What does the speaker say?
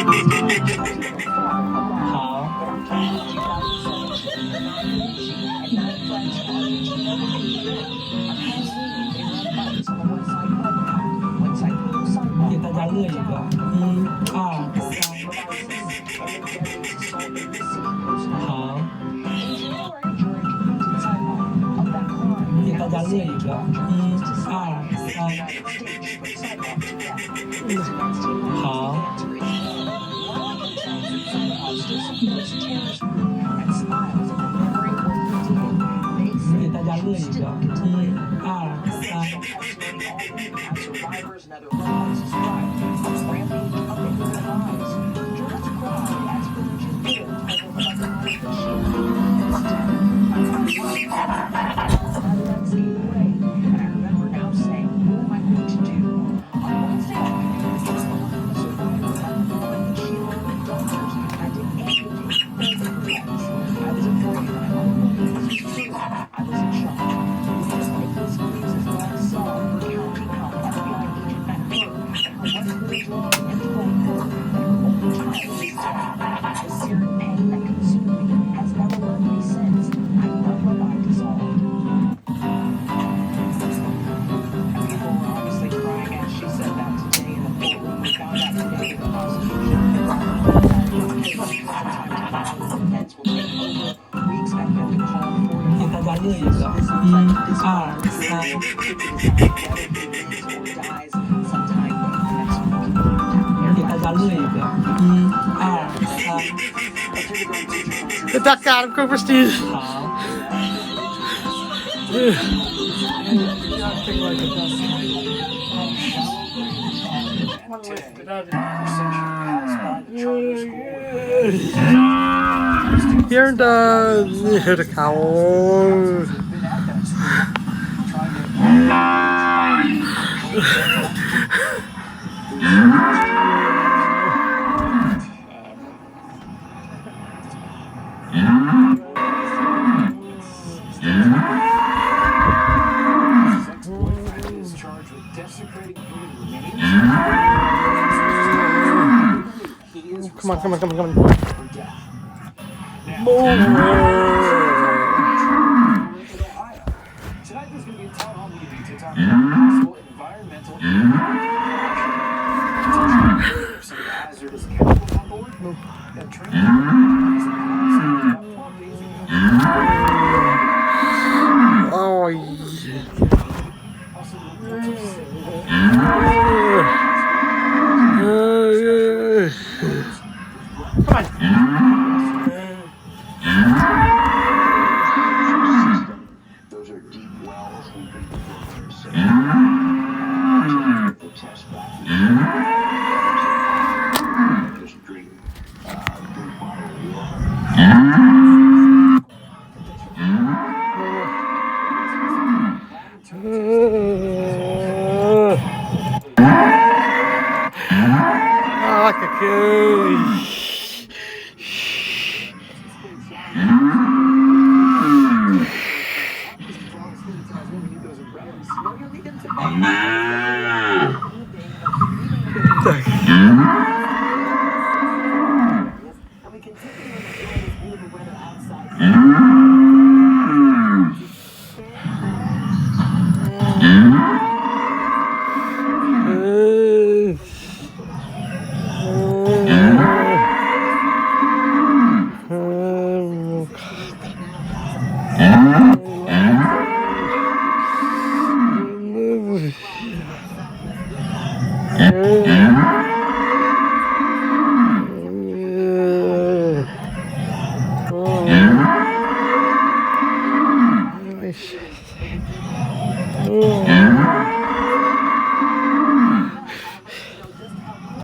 给大家乐一个，一、二、三，好，给大家乐一个，一、二、三，好，给大家乐一个，一、二、三。给大家乐一个，一、二、三。给大家乐一个，一、二、三。大การKuperstein 好。Hier de kou. Come on, come on, come on, come on. Oh, like a kid. Nice.